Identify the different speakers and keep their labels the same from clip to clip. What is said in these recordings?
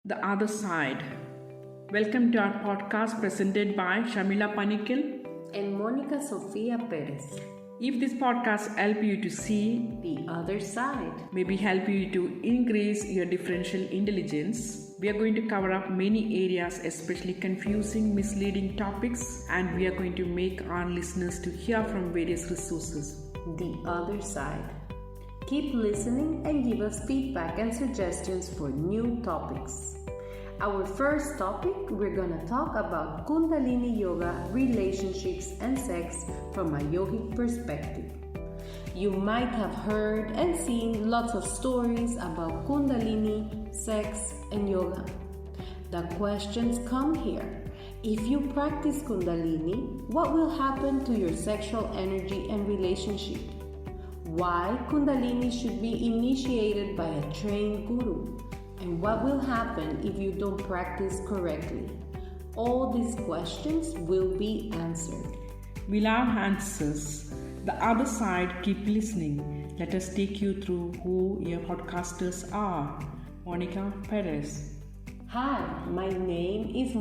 Speaker 1: The Other Side. Welcome to our podcast presented by Sharmila Panikkal
Speaker 2: and Sofia Perez.
Speaker 1: If this podcast help you to see
Speaker 2: the other side,
Speaker 1: maybe help you to increase your differential intelligence, we are going to cover up many areas, especially confusing, misleading topics, and we are going to make our listeners to hear from various resources.
Speaker 2: The other side. Keep listening and give us feedback and suggestions for new topics. Our first topic, we're going to talk about Kundalini Yoga, relationships and sex from a yogic perspective. You might have heard and seen lots of stories about Kundalini, sex and yoga. The questions come here. If you practice Kundalini, what will happen to your sexual energy and relationship? Why Kundalini should be initiated by a trained guru? And what will happen if you don't practice correctly? All these questions will be answered.
Speaker 1: We love answers. The other side, keep listening. Let us take you through who your podcasters are. Monica Perez.
Speaker 2: Hi, my name is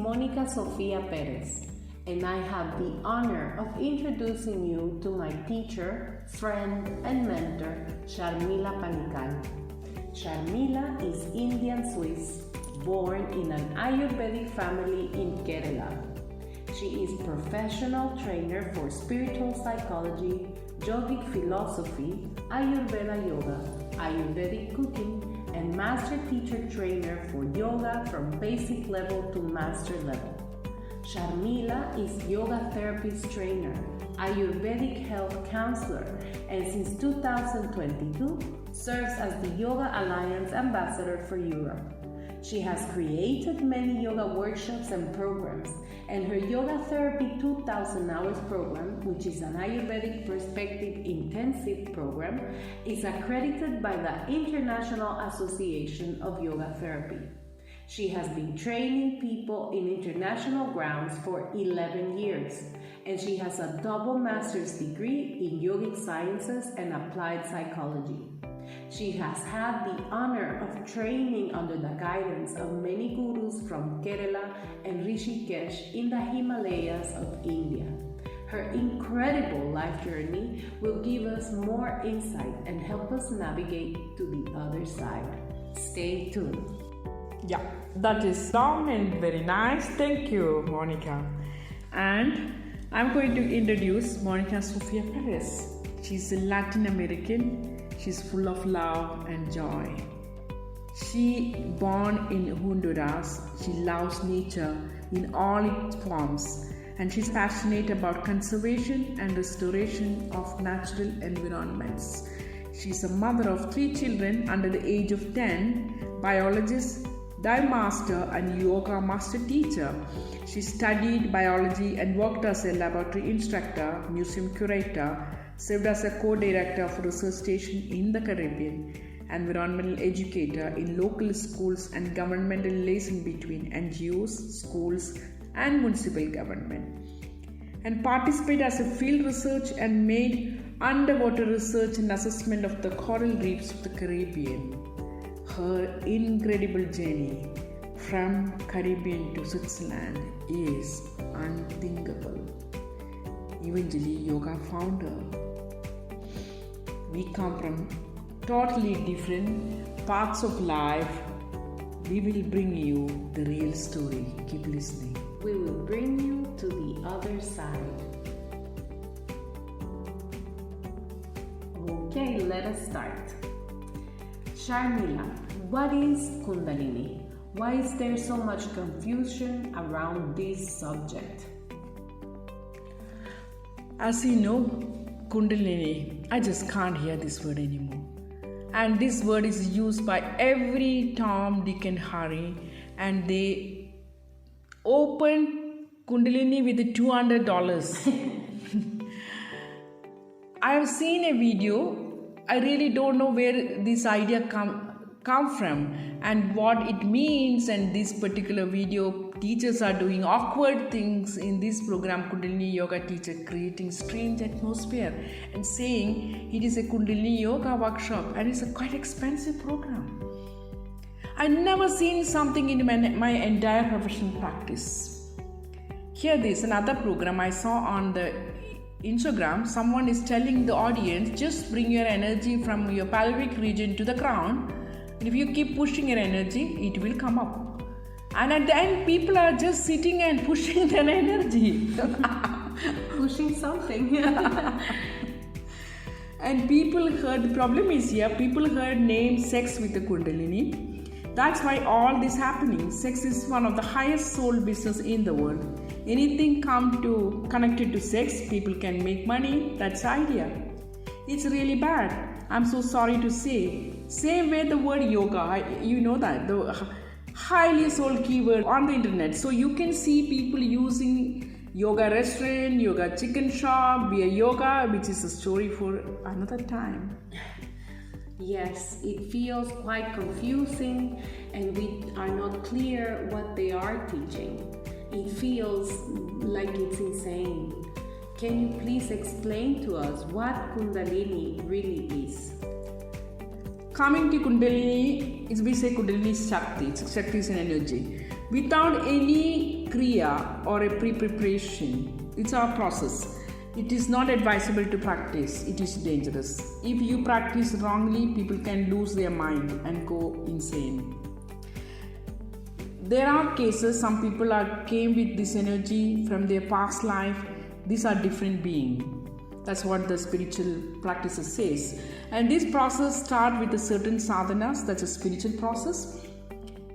Speaker 2: Sofia Perez, and I have the honor of introducing you to my teacher, friend, and mentor, Sharmila Panikkal. Sharmila is Indian Swiss, born in an Ayurvedic family in Kerala. She is professional trainer for spiritual psychology, Yogic Philosophy, Ayurveda Yoga, Ayurvedic cooking, and master teacher trainer for yoga from basic level to master level. Sharmila is yoga therapist trainer, Ayurvedic Health counselor, and since 2022 serves as the Yoga Alliance ambassador for Europe. She has created many yoga workshops and programs, and her Yoga Therapy 2000 Hours program, which is an Ayurvedic perspective intensive program, is accredited by the International Association of Yoga Therapy. She has been training people in international grounds for 11 years, and she has a double master's degree in yogic sciences and applied psychology. She has had the honor of training under the guidance of many gurus from Kerala and Rishikesh in the Himalayas of India. Her incredible life journey will give us more insight and help us navigate to the other side. Stay tuned.
Speaker 1: Yeah, that is long and very nice. Thank you, Monica. And I'm going to introduce Monica Sofia Perez. She's a Latin American. She's full of love and joy. She born in Honduras. She loves nature in all its forms, and she's passionate about conservation and restoration of natural environments. She's a mother of 3 children under the age of 10, biologist, dive master and yoga master teacher. She studied biology and worked as a laboratory instructor, museum curator, served as a co-director of a research station in the Caribbean, environmental educator in local schools and governmental liaison between NGOs, schools and municipal government, and participated as a field research and made underwater research and assessment of the coral reefs of the Caribbean. Her incredible journey from Caribbean to Switzerland is unthinkable. Eventually, yoga founder. We come from totally different parts of life. We will bring you the real story. Keep listening.
Speaker 2: We will bring you to the other side. Okay, let us start. Sharmila, what is Kundalini? Why is there so much confusion around this subject?
Speaker 1: As you know, Kundalini, I just can't hear this word anymore. And this word is used by every Tom, Dick and Harry, and they open Kundalini with $200. I have seen a video. I really don't know where this idea come from and what it means, and this particular video teachers are doing awkward things in this program, Kundalini Yoga teacher creating strange atmosphere and saying it is a Kundalini Yoga workshop and it's a quite expensive program. I never seen something in my entire professional practice. Here this another program I saw on the Instagram. Someone is telling the audience, just bring your energy from your pelvic region to the ground, and if you keep pushing your energy, it will come up. And at the end, people are just sitting and pushing their energy.
Speaker 2: Pushing something.
Speaker 1: And people heard, the problem is here, people heard name sex with the Kundalini. That's why all this happening. Sex is one of the highest sold business in the world. Anything connected to sex, people can make money. That's the idea. It's really bad. I'm so sorry to say. Same way the word yoga, you know that, the highly sold keyword on the internet. So you can see people using yoga restaurant, yoga chicken shop, beer yoga, which is a story for another time.
Speaker 2: Yes, it feels quite confusing and we are not clear what they are teaching. It feels like it's insane. Can you please explain to us what Kundalini really is?
Speaker 1: Coming to Kundalini, we say Kundalini is Shakti. Shakti is an energy. Without any Kriya or a pre-preparation, it's our process. It is not advisable to practice. It is dangerous. If you practice wrongly, people can lose their mind and go insane. There are cases, some people came with this energy from their past life. These are different beings. That's what the spiritual practices says. And this process starts with a certain sadhanas. That's a spiritual process.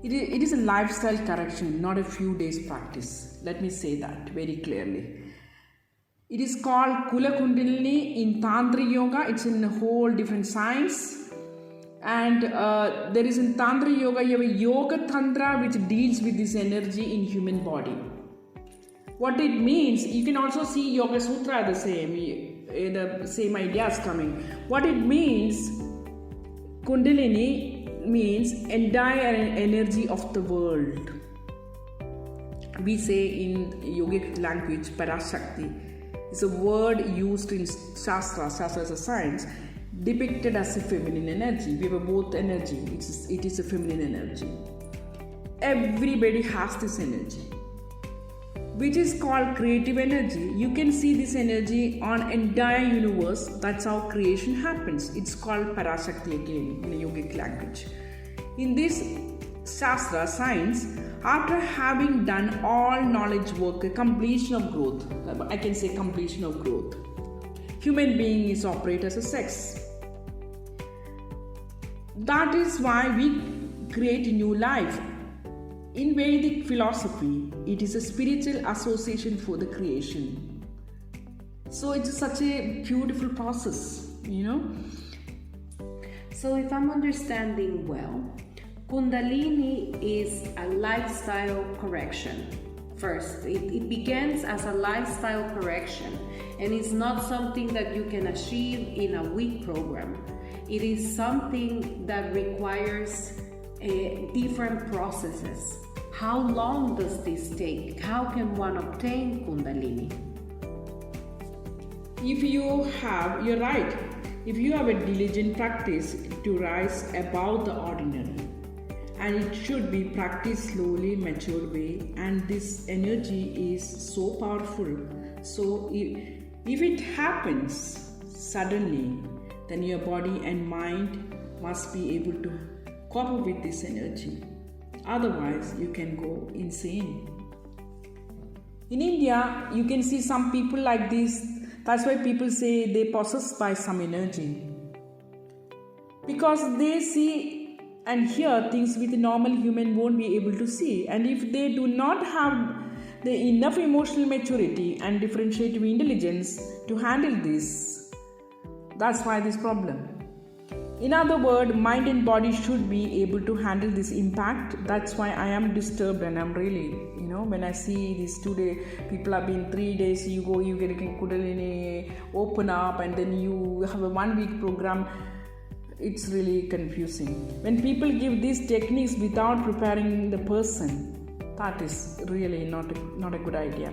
Speaker 1: It is a lifestyle correction, not a few days practice. Let me say that very clearly. It is called Kula Kundalini in Tantric Yoga. It's in a whole different science. And there is in Tantric Yoga, you have a Yoga Tantra which deals with this energy in human body. What it means, you can also see Yoga Sutra the same ideas coming. What it means, Kundalini means entire energy of the world. We say in yogic language, Parashakti. It's a word used in Shastra. Shastra is a science, depicted as a feminine energy. We have both energy. It is a feminine energy. Everybody has this energy, which is called creative energy. You can see this energy on entire universe. That's how creation happens. It's called Parashakti again in a yogic language. In this Shastra, science, after having done all knowledge work, a completion of growth, I can say completion of growth, human being is operate as a sex. That is why we create a new life. In Vedic philosophy, it is a spiritual association for the creation. So it's such a beautiful process,
Speaker 2: So if I'm understanding well, Kundalini is a lifestyle correction. First, it begins as a lifestyle correction and it's not something that you can achieve in a week program. It is something that requires different processes. How long does this take? How can one obtain Kundalini?
Speaker 1: You're right. If you have a diligent practice to rise above the ordinary, and it should be practiced slowly, mature way, and this energy is so powerful. So if it happens suddenly, then your body and mind must be able to cope up with this energy. Otherwise, you can go insane. In India, you can see some people like this. That's why people say they possessed by some energy. Because they see and hear things which a normal human won't be able to see. And if they do not have the enough emotional maturity and differentiative intelligence to handle this, that's why this problem. In other words, mind and body should be able to handle this impact. That's why I am disturbed and I'm really, when I see this today, people have been 3 days, you get a Kundalini, open up, and then you have a 1 week program. It's really confusing. When people give these techniques without preparing the person, that is really not a good idea.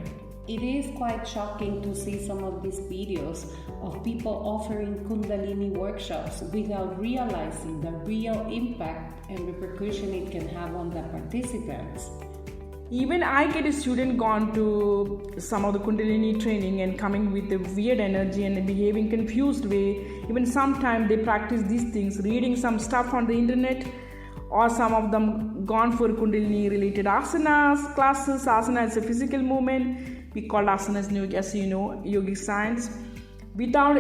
Speaker 2: It is quite shocking to see some of these videos of people offering Kundalini workshops without realizing the real impact and repercussion it can have on the participants.
Speaker 1: Even I get a student gone to some of the Kundalini training and coming with a weird energy and behaving confused way. Even sometimes they practice these things, reading some stuff on the internet, or some of them gone for Kundalini related asanas, classes. Asana is a physical movement. We call asanas, as you know, yogic science, without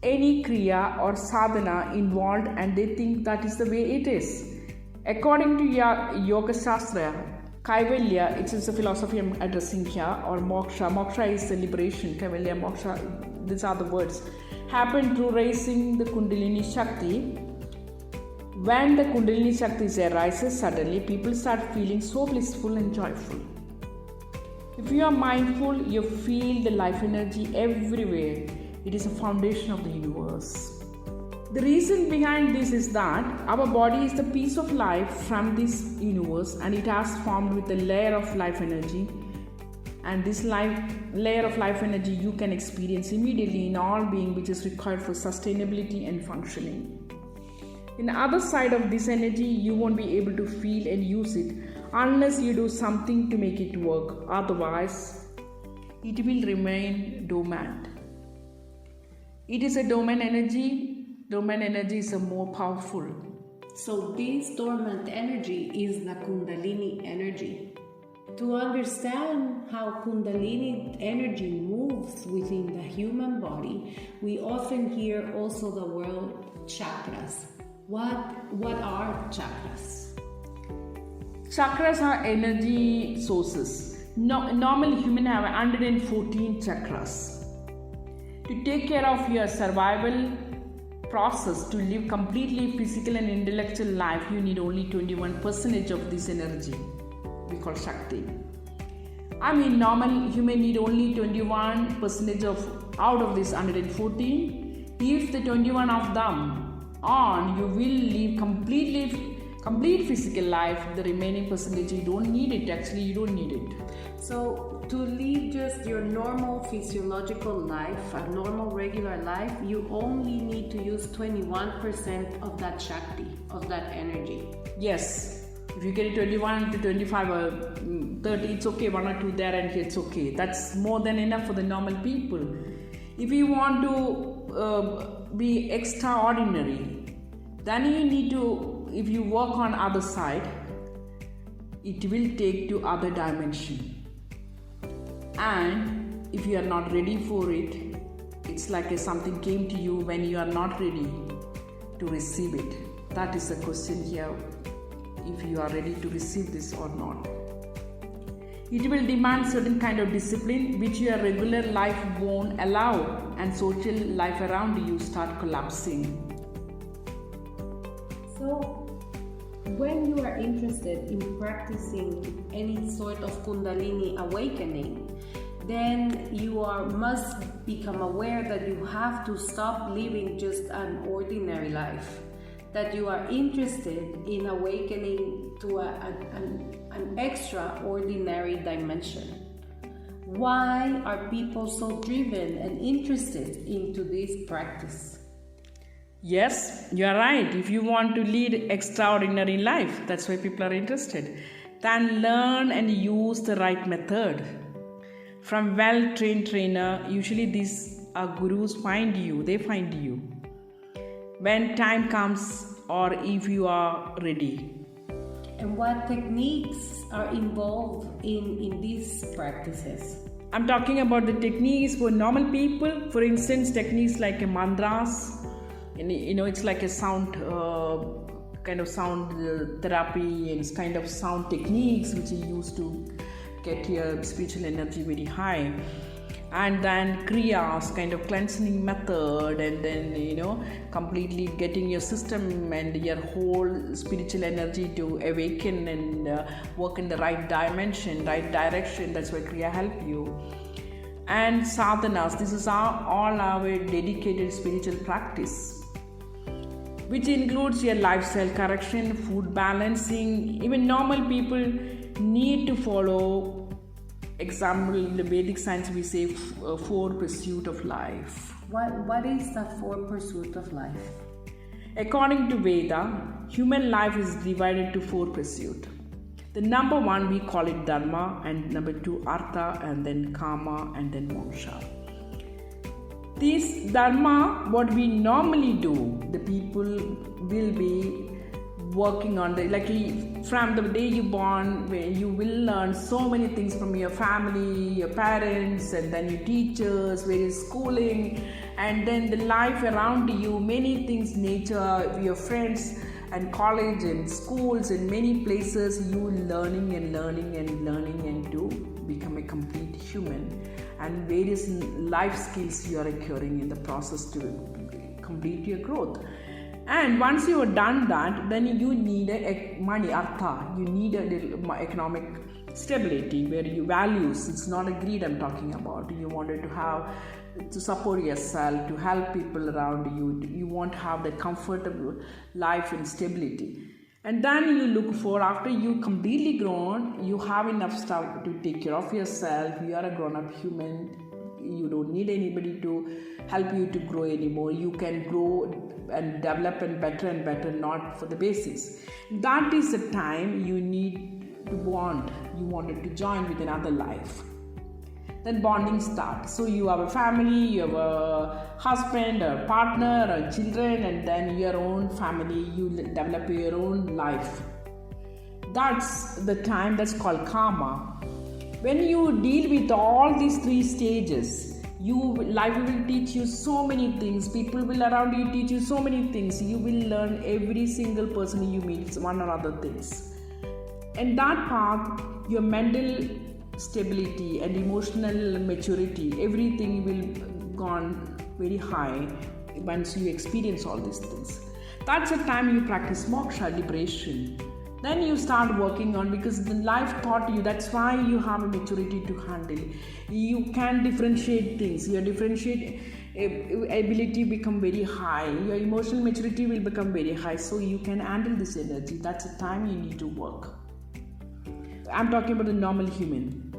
Speaker 1: any kriya or sadhana involved, and they think that is the way it is. According to Yoga Shastra, Kaivalya, it is a philosophy I'm addressing here, or moksha. Moksha is the liberation. Kaivalya, moksha, these are the words. Happen through raising the Kundalini Shakti. When the Kundalini Shakti arises, suddenly people start feeling so blissful and joyful. If you are mindful, you feel the life energy everywhere. It is a foundation of the universe. The reason behind this is that our body is the piece of life from this universe, and it has formed with a layer of life energy. And this layer of life energy you can experience immediately in all being, which is required for sustainability and functioning. In the other side of this energy, you won't be able to feel and use it unless you do something to make it work. Otherwise, it will remain dormant. It is a dormant energy. Dormant energy is a more powerful.
Speaker 2: So this dormant energy is the Kundalini energy. To understand how Kundalini energy moves within the human body, we often hear also the word chakras. What are chakras?
Speaker 1: Chakras are energy sources. Normal human have 114 chakras. To take care of your survival process, to live completely physical and intellectual life, you need only 21% of this energy. We call Shakti. Normal human need only 21% out of this 114. If the 21 of them on, you will live complete physical life. The remaining percentage, you don't need it. Actually, you don't need it.
Speaker 2: So to live just your normal physiological life, a normal regular life, you only need to use 21% of that Shakti, of that energy.
Speaker 1: Yes. If you get it 21 to 25 or 30, it's okay. 1 or 2 there and here, it's okay. That's more than enough for the normal people. If you want to be extraordinary, then you need to, if you work on other side, it will take to other dimension. And if you are not ready for it, it's like something came to you when you are not ready to receive it. That is the question here, if you are ready to receive this or not. It will demand certain kind of discipline which your regular life won't allow, and social life around you start collapsing.
Speaker 2: So, when you are interested in practicing any sort of Kundalini awakening, then you must become aware that you have to stop living just an ordinary life, that you are interested in awakening to an extraordinary dimension. Why are people so driven and interested into this practice?
Speaker 1: Yes, you are right. If you want to lead extraordinary life, that's why people are interested. Then learn and use the right method. From well-trained trainer, usually these gurus find you. They find you when time comes, or if you are ready.
Speaker 2: And what techniques are involved in these practices?
Speaker 1: I'm talking about the techniques for normal people. For instance, techniques like mantras. It's like a sound kind of sound therapy, and it's kind of sound techniques which you use to get your spiritual energy very high. And then kriyas, kind of cleansing method, and then completely getting your system and your whole spiritual energy to awaken and work in the right dimension, right direction. That's why kriya help you. And sadhanas, this is all our dedicated spiritual practice, which includes your lifestyle correction, food balancing. Even normal people need to follow Example, in the Vedic science we say four pursuit of life.
Speaker 2: What is the four pursuit of life?
Speaker 1: According to Veda, human life is divided to four pursuit. The number one, we call it dharma, and number two, artha, and then kama, and then moksha. This dharma, what we normally do, the people will be working on from the day you born, where you will learn so many things from your family, your parents, and then your teachers, various schooling, and then the life around you, many things, nature, your friends, and college and schools and many places, you learning and to become a complete human, and various life skills you are acquiring in the process to complete your growth. And once you have done that, then you need money, artha. You need economic stability where you values. It's not a greed I'm talking about. You wanted to support yourself, to help people around you. You want to have the comfortable life and stability. And then you look for, after you completely grown, you have enough stuff to take care of yourself. You are a grown-up human. You don't need anybody to help you to grow anymore. You can grow and develop and better, not for the basics. That is the time you need to bond. You wanted to join with another life. Then bonding starts. So you have a family, you have a husband, a partner, or children, and then your own family. You develop your own life. That's the time that's called karma. When you deal with all these three stages, life will teach you so many things. People will around you teach you so many things. You will learn, every single person you meet one or other things. And that path, your mental stability and emotional maturity, everything will gone very high once you experience all these things. That's the time you practice moksha, liberation. Then you start working on, because the life taught you, that's why you have a maturity to handle. You can differentiate things. Your differentiate ability become very high. Your emotional maturity will become very high. So you can handle this energy. That's the time you need to work. I'm talking about the normal human.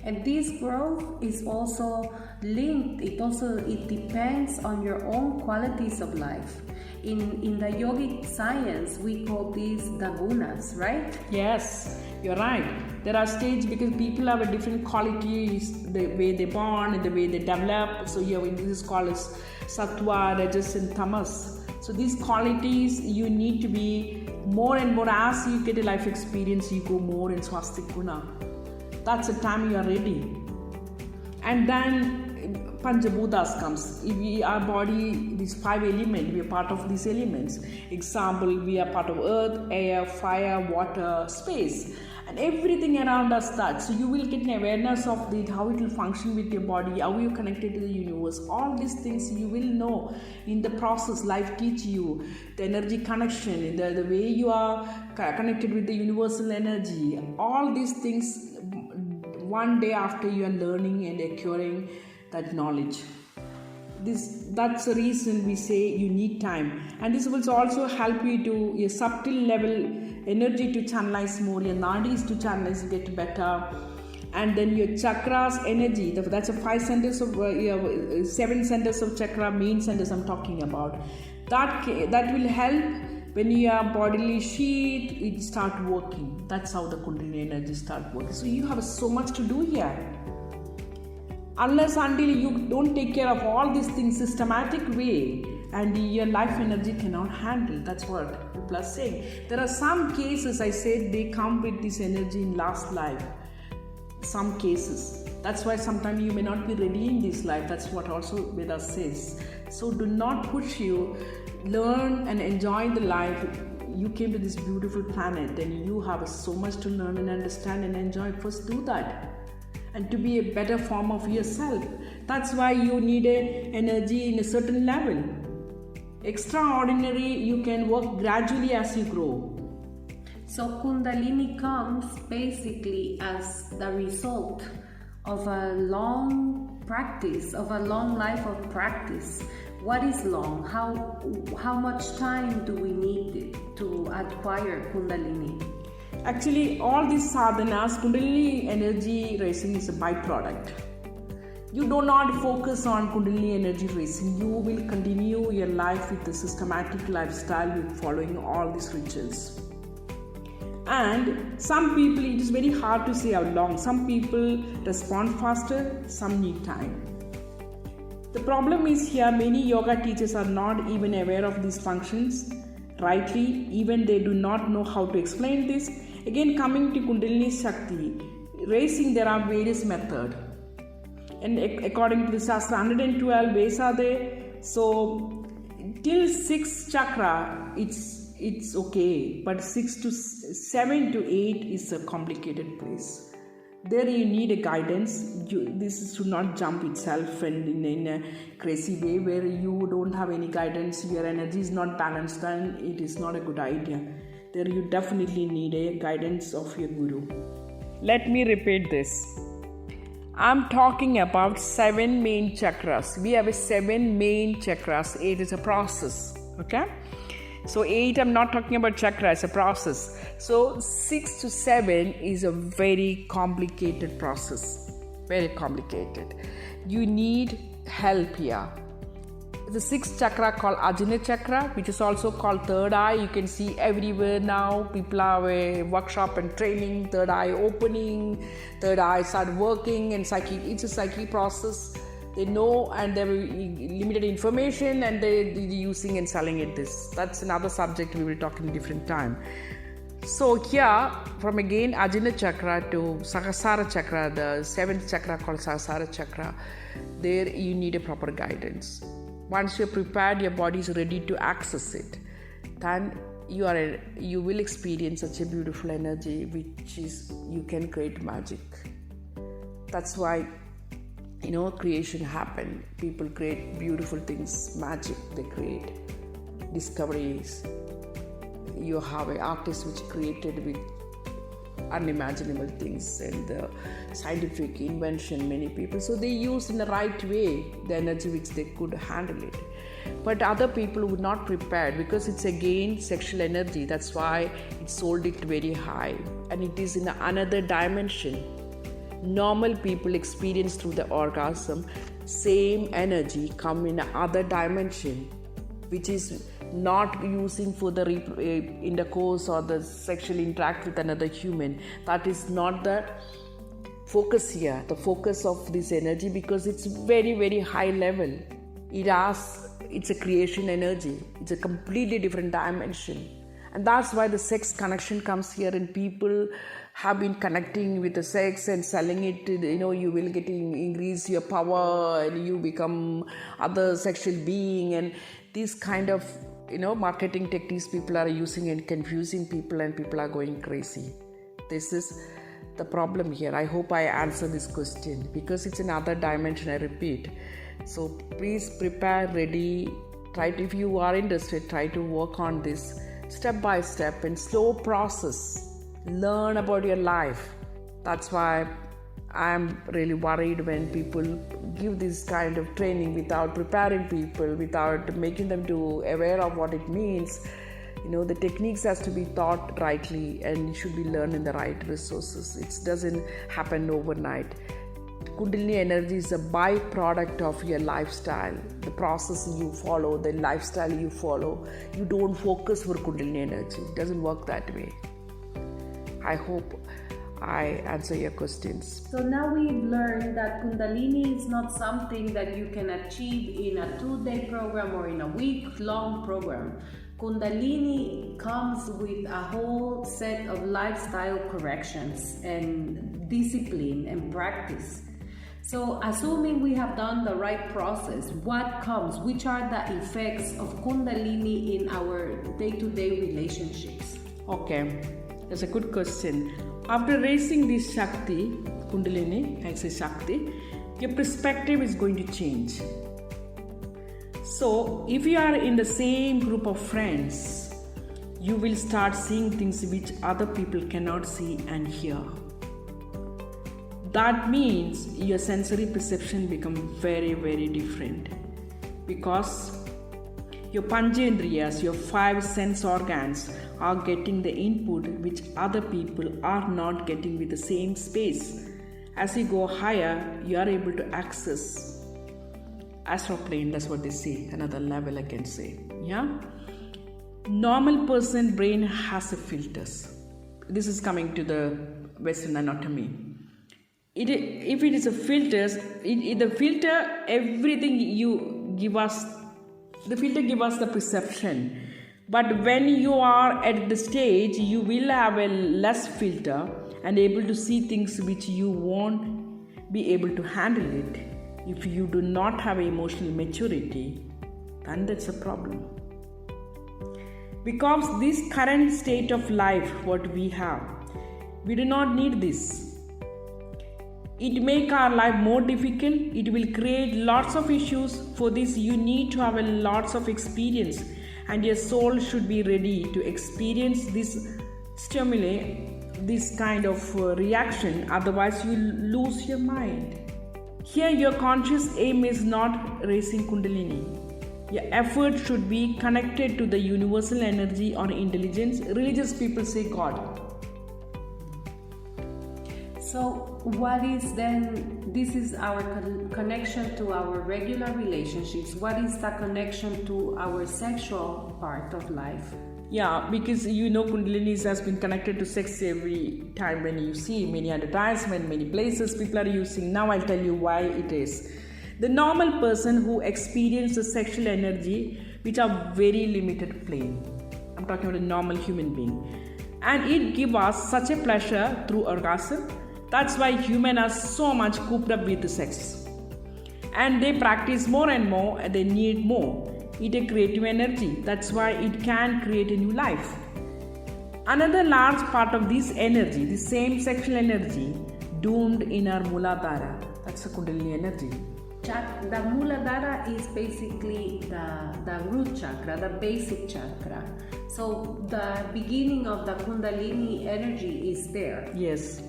Speaker 2: And this growth is also linked. It depends on your own qualities of life. In the yogic science, we call these the gunas, right?
Speaker 1: Yes, you're right. There are stages, because people have a different qualities, the way they born and the way they develop. So this is called as sattva, rajas, and tamas. So these qualities, you need to be more and more. As you get a life experience, you go more in swastik guna. That's the time you are ready. And then Panchabhutas comes. Our body, these five elements, we are part of these elements. Example, we are part of earth, air, fire, water, space, and everything around us that. So you will get an awareness of how it will function with your body, how you connected to the universe. All these things you will know in the process. Life teach you the energy connection, the way you are connected with the universal energy. All these things, one day after you are learning and acquiring that knowledge. That's the reason we say you need time. And this will also help you to your subtle level energy to channelize more, your nadis to channelize, get better. And then your chakras energy, that's a 5 centers of 7 centers of chakra, main centers I'm talking about. That will help when your bodily sheath, it start working. That's how the Kundalini energy start working. So you have so much to do here. Unless until you don't take care of all these things systematic way, and your life energy cannot handle. That's what people are saying. There are some cases, I said, they come with this energy in last life. Some cases. That's why sometimes you may not be ready in this life. That's what also Veda says. So do not push you. Learn and enjoy the life. You came to this beautiful planet and you have so much to learn and understand and enjoy. First do that. And to be a better form of yourself. That's why you need energy in a certain level. Extraordinary, you can work gradually as you grow.
Speaker 2: So Kundalini comes basically as the result of a long practice, of a long life of practice. What is long? How much time do we need to acquire Kundalini?
Speaker 1: Actually, all these sadhanas, Kundalini energy raising is a byproduct. You do not focus on Kundalini energy raising. You will continue your life with a systematic lifestyle with following all these rituals. And some people, it is very hard to say how long. Some people respond faster, some need time. The problem is here, many yoga teachers are not even aware of these functions rightly. Even they do not know how to explain this. Again, coming to Kundalini Shakti, raising, there are various methods. And according to the Shastra, 112 ways are there. So, till 6th chakra, it's okay. But 6 to 7 to 8 is a complicated place. There you need a guidance. This should not jump itself and in a crazy way where you don't have any guidance. Your energy is not balanced and it is not a good idea. There you definitely need a guidance of your guru. Let me repeat this. I'm talking about 7 main chakras. We have 7 main chakras. 8 is a process. Okay? So 8, I'm not talking about chakra, it's a process. So 6 to 7 is a very complicated process. Very complicated. You need help here. The 6th chakra called Ajna chakra, which is also called third eye. You can see everywhere now. People have a workshop and training, third eye opening, third eye start working, and it's a psychic process. They know and they have limited information and they're using and selling it this. That's another subject we will talk in a different time. So here, from again Ajna chakra to Sahasrara chakra, the 7th chakra called Sahasrara chakra, there you need a proper guidance. Once you're prepared, your body is ready to access it, then you will experience such a beautiful energy, which is you can create magic. That's why creation happen. People create beautiful things, magic they create, discoveries. You have an artist which created with unimaginable things and the scientific invention, many people. So they use in the right way the energy which they could handle it. But other people would not prepared because it's again sexual energy. That's why it sold it very high. And it is in another dimension. Normal people experience through the orgasm, same energy come in another dimension, which is not using for the intercourse or the sexual interact with another human. That is not the focus here, the focus of this energy, because it's very, very high level. It's a creation energy. It's a completely different dimension. And that's why the sex connection comes here, and people have been connecting with the sex and selling it. You will increase your power and you become other sexual being, and these kind of marketing techniques people are using and confusing people, and people are going crazy. This is the problem here. I hope I answer this question because it's another dimension, I repeat. So please prepare, ready, if you are interested, try to work on this step by step and slow process. Learn about your life. That's why I'm really worried when people give this kind of training without preparing people, without making them aware of what it means. The techniques has to be taught rightly and should be learned in the right resources. It doesn't happen overnight. Kundalini energy is a byproduct of your lifestyle, the process you follow, the lifestyle you follow. You don't focus for Kundalini energy. It doesn't work that way. I hope I answer your questions.
Speaker 2: So now we've learned that Kundalini is not something that you can achieve in a 2-day program or in a week-long program. Kundalini comes with a whole set of lifestyle corrections and discipline and practice. So assuming we have done the right process, what comes? Which are the effects of Kundalini in our day-to-day relationships?
Speaker 1: Okay, that's a good question. After raising this Shakti, Kundalini, I say Shakti, your perspective is going to change. So if you are in the same group of friends, you will start seeing things which other people cannot see and hear. That means your sensory perception becomes very, very different, because Your panchendriyas, your 5 sense organs, are getting the input which other people are not getting with the same space. As you go higher, you are able to access astral plane. That's what they say. Another level, I can say. Yeah. Normal person brain has a filters. This is coming to the Western anatomy. If it is a filters, the filter, everything you give us, the filter give us the perception. But when you are at the stage, you will have a less filter and able to see things which you won't be able to handle it. If you do not have emotional maturity, then that's a problem. Because this current state of life, what we have, we do not need this. It make our life more difficult. It will create lots of issues. For this, you need to have a lots of experience, and your soul should be ready to experience this stimuli, this kind of reaction. Otherwise, you lose your mind. Here, your conscious aim is not raising Kundalini. Your effort should be connected to the universal energy or intelligence. Religious people say God.
Speaker 2: So what is then, this is our connection to our regular relationships. What is the connection to our sexual part of life?
Speaker 1: Yeah, because Kundalini has been connected to sex every time when you see many advertisements, many places people are using. Now I'll tell you why it is. The normal person who experiences sexual energy, which are very limited plane. I'm talking about a normal human being. And it gives us such a pleasure through orgasm. That's why humans are so much cooped up with sex. And they practice more and more, and they need more. It a creative energy. That's why it can create a new life. Another large part of this energy, the same sexual energy, doomed in our Muladhara. That's the Kundalini energy.
Speaker 2: The Muladhara is basically the root chakra, the basic chakra. So the beginning of the Kundalini energy is there.
Speaker 1: Yes.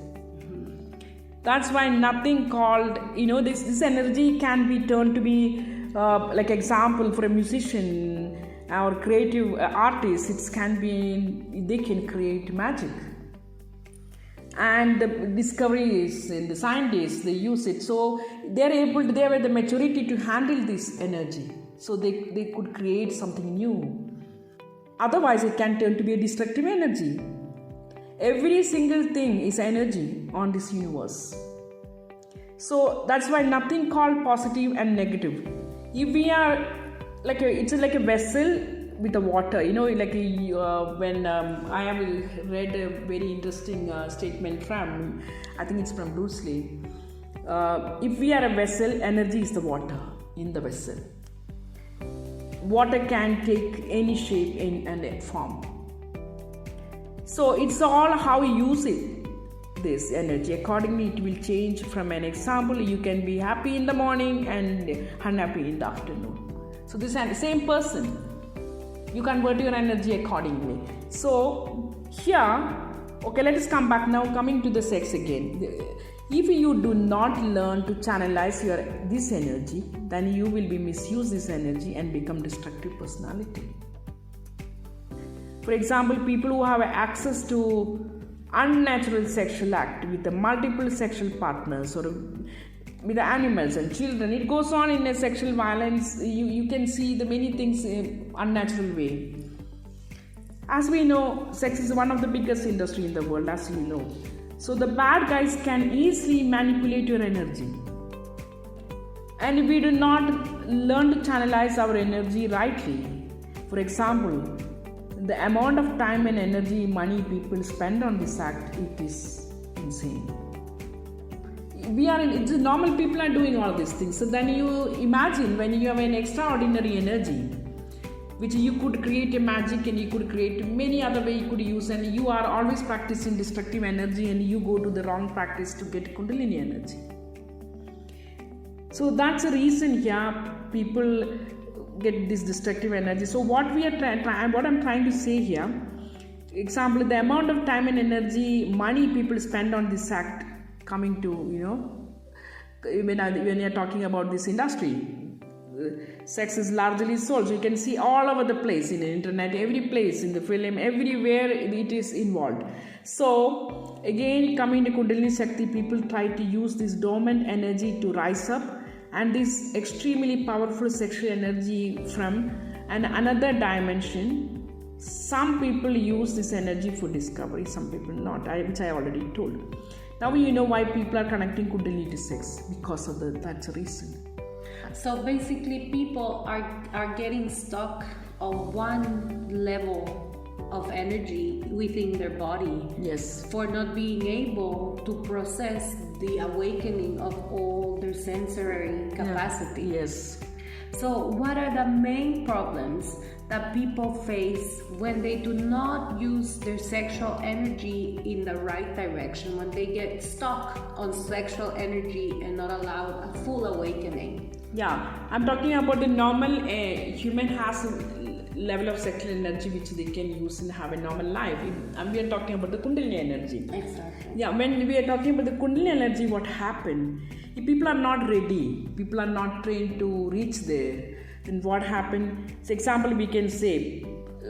Speaker 1: That's why nothing called, this energy can be turned to be like example for a musician or creative artist. They can create magic. And the discoveries and the scientists, they use it. So they have the maturity to handle this energy. So they could create something new. Otherwise, it can turn to be a destructive energy. Every single thing is energy on this universe. So that's why nothing called positive and negative. If we are it's like a vessel with the water, when I have read a very interesting statement from, I think it's from Bruce Lee. If we are a vessel, energy is the water in the vessel. Water can take any shape and form. So it's all how you use it, this energy. Accordingly, it will change. From an example, you can be happy in the morning and unhappy in the afternoon. So this is the same person. You convert your energy accordingly. So here, okay, let us come back now, coming to the sex again. If you do not learn to channelize this energy, then you will be misuse this energy and become destructive personality. For example, people who have access to unnatural sexual act with the multiple sexual partners or with the animals and children, it goes on in a sexual violence. You can see the many things in unnatural way. As we know, sex is one of the biggest industry in the world, as you know. So the bad guys can easily manipulate your energy. And if we do not learn to channelize our energy rightly, for example, the amount of time and energy, money people spend on this act, it is insane. Normal people are doing all these things. So then you imagine when you have an extraordinary energy, which you could create a magic and you could create many other way you could use, and you are always practicing destructive energy and you go to the wrong practice to get Kundalini energy. So that's the reason here people get this destructive energy. So what I'm trying to say here, example, the amount of time and energy, money people spend on this act, coming to when you're talking about this industry, sex is largely sold. So you can see all over the place in the internet, every place, in the film, everywhere it is involved. So again, coming to Kundalini Shakti, people try to use this dormant energy to rise up, and this extremely powerful sexual energy from another dimension. Some people use this energy for discovery, some people not, which I already told. Now you know why people are connecting Kundalini to sex, because of that's the reason.
Speaker 2: So basically people are getting stuck on one level of energy within their body.
Speaker 1: Yes.
Speaker 2: For not being able to process the awakening of all their sensory capacity.
Speaker 1: Yeah. Yes.
Speaker 2: So what are the main problems that people face when they do not use their sexual energy in the right direction, when they get stuck on sexual energy and not allowed a full awakening?
Speaker 1: Yeah, I'm talking about the normal human has a level of sexual energy which they can use and have a normal life. And we are talking about the Kundalini energy.
Speaker 2: Exactly.
Speaker 1: Yeah, when we are talking about the Kundalini energy, what happened? If people are not ready, people are not trained to reach there, then what happened? For example, we can say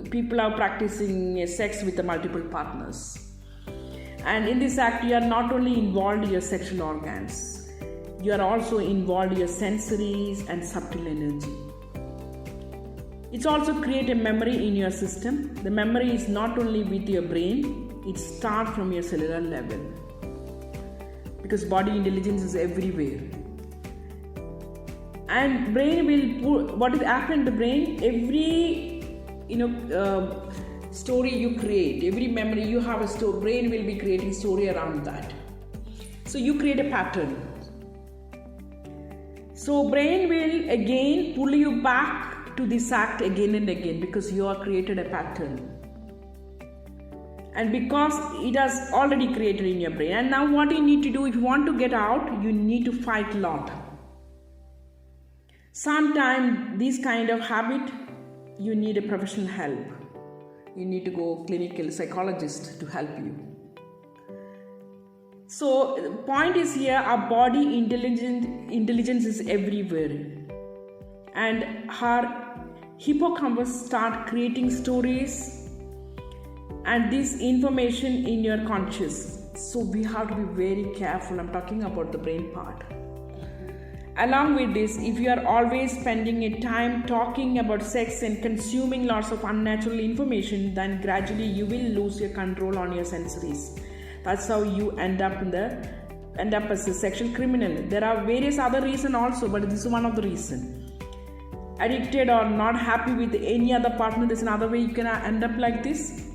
Speaker 1: people are practicing sex with the multiple partners. And in this act, you are not only involved in your sexual organs, you are also involved in your sensories and subtle energy. It's also create a memory in your system. The memory is not only with your brain, it starts from your cellular level. Because body intelligence is everywhere. And brain will what is happening in the brain, every story you create, every memory you have a story, brain will be creating story around that. So you create a pattern. So brain will again pull you back to this act again and again because you have created a pattern. And because it has already created in your brain. And now what you need to do, if you want to get out, you need to fight a lot. Sometimes this kind of habit, you need a professional help. You need to go clinical psychologist to help you. So the point is here, our body intelligence is everywhere. And her hippocampus start creating stories and this information in your conscious. So we have to be very careful. I'm talking about the brain part. Along with this, if you are always spending a time talking about sex and consuming lots of unnatural information, then gradually you will lose your control on your sensories. That's how you end up as a sexual criminal. There are various other reasons also, but this is one of the reasons. Addicted or not happy with any other partner, there's another way you can end up like this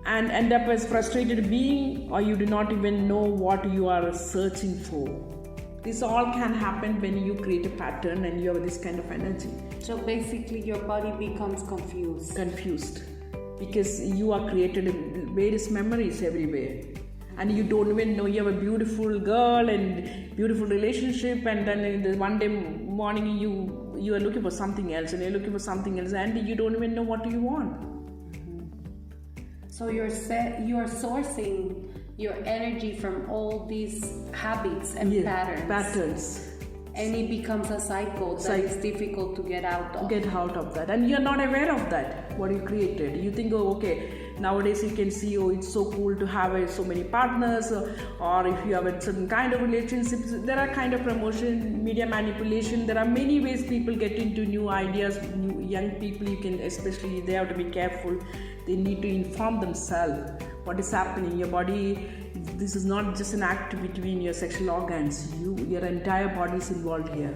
Speaker 1: and end up as frustrated being, or you do not even know what you are searching for. This all can happen when you create a pattern and you have this kind of energy.
Speaker 2: So basically your body becomes confused
Speaker 1: because you are created various memories everywhere. And you don't even know you have a beautiful girl and beautiful relationship, and then in the one day morning you are looking for something else, and you're looking for something else, and you don't even know what you want.
Speaker 2: So you're sourcing your energy from all these habits and patterns. And it becomes a cycle that is difficult to get out of.
Speaker 1: That. And you're not aware of that, what you created. You think, oh, okay, nowadays you can see, oh, it's so cool to have so many partners, or if you have a certain kind of relationships, there are kind of promotion, media manipulation. There are many ways people get into new ideas. New young people, especially they have to be careful. They need to inform themselves what is happening. Your body, this is not just an act between your sexual organs. Your entire body is involved here.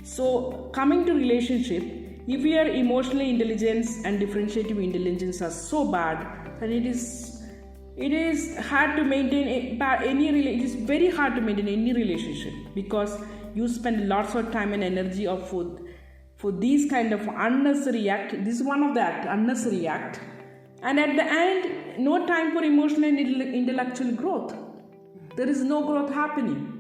Speaker 1: So coming to relationship, if your emotional intelligence and differentiative intelligence are so bad, then it is hard to maintain it is very hard to maintain any relationship, because you spend lots of time and energy for these kind of unnecessary act. This is one of the unnecessary act. And at the end, no time for emotional and intellectual growth. There is no growth happening.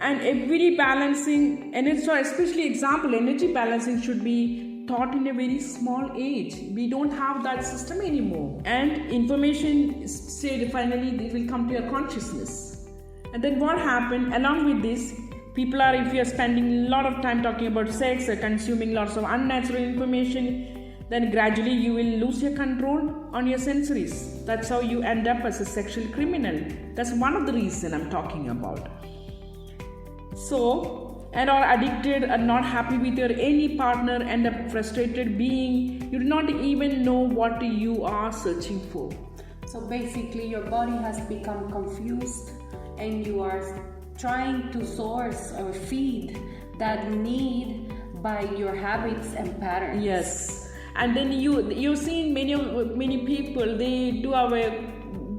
Speaker 1: And every balancing, and so especially example, energy balancing should be taught in a very small age. We don't have that system anymore. And information said finally they will come to your consciousness. And then what happened? Along with this, People are, if you're spending a lot of time talking about sex or consuming lots of unnatural information, then gradually you will lose your control on your sensories. That's how you end up as a sexual criminal. That's one of the reasons I'm talking about. So, and are addicted or not happy with your any partner, end up frustrated being, you do not even know what you are searching for.
Speaker 2: So basically your body has become confused and you are trying to source or feed that need by your habits and patterns.
Speaker 1: Yes. And then you've seen many people, they do have a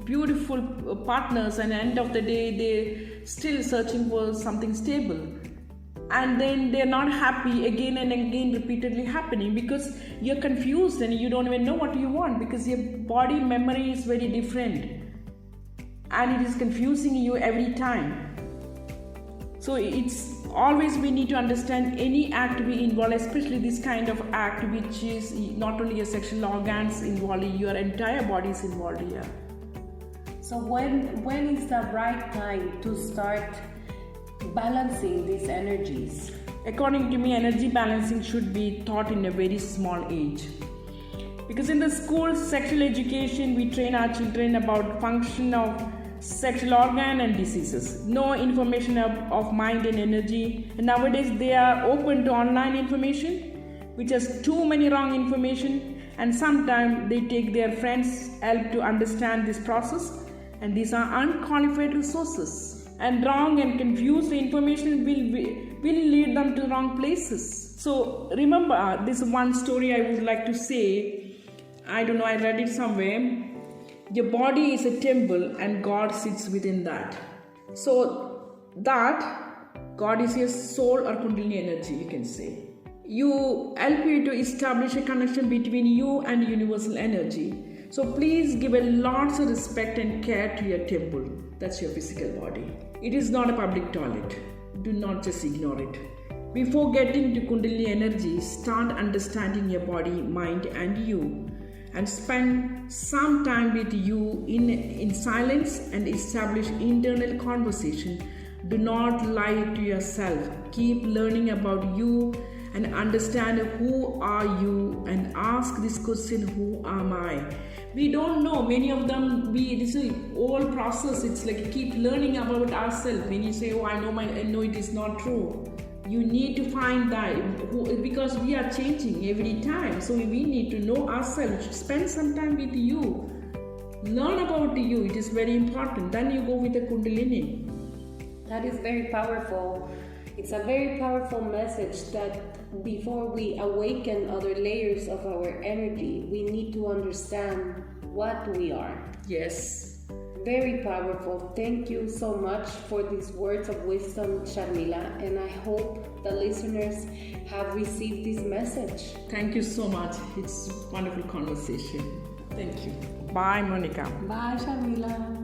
Speaker 1: beautiful partners, and at the end of the day they're still searching for something stable, and then they're not happy again and again, repeatedly happening, because you're confused and you don't even know what you want, because your body memory is very different and it is confusing you every time. So it's always, we need to understand any act we involve, especially this kind of act which is not only your sexual organs involved, your entire body is involved here.
Speaker 2: So when is the right time to start balancing these energies?
Speaker 1: According to me, energy balancing should be taught in a very small age. Because in the school sexual education, we train our children about function of sexual organ and diseases. No information of mind and energy. And nowadays they are open to online information, which has too many wrong information. And sometimes they take their friends' help to understand this process. And these are unqualified resources. And wrong and confused information will lead them to wrong places. So remember, this one story I would like to say. I don't know, I read it somewhere. Your body is a temple and God sits within that. So that God is your soul or Kundalini energy, you can say. You help you to establish a connection between you and universal energy. So please give a lots of respect and care to your temple. That's your physical body. It is not a public toilet. Do not just ignore it. Before getting to Kundalini energy, start understanding your body, mind and you. And spend some time with you in silence and establish internal conversation. Do not lie to yourself. Keep learning about you and understand who are you, and ask this question, who am I? We don't know. Many of them, this is all process. It's like keep learning about ourselves. When you say, oh, I know it is not true. You need to find that, because we are changing every time. So we need to know ourselves. Spend some time with you. Learn about you. It is very important. Then you go with the Kundalini.
Speaker 2: That is very powerful. It's a very powerful message that before we awaken other layers of our energy, we need to understand what we are.
Speaker 1: Yes.
Speaker 2: Very powerful. Thank you so much for these words of wisdom, Sharmila, and I hope the listeners have received this message.
Speaker 1: Thank you so much. It's a wonderful conversation. Thank you. Bye, Monica.
Speaker 2: Bye, Sharmila.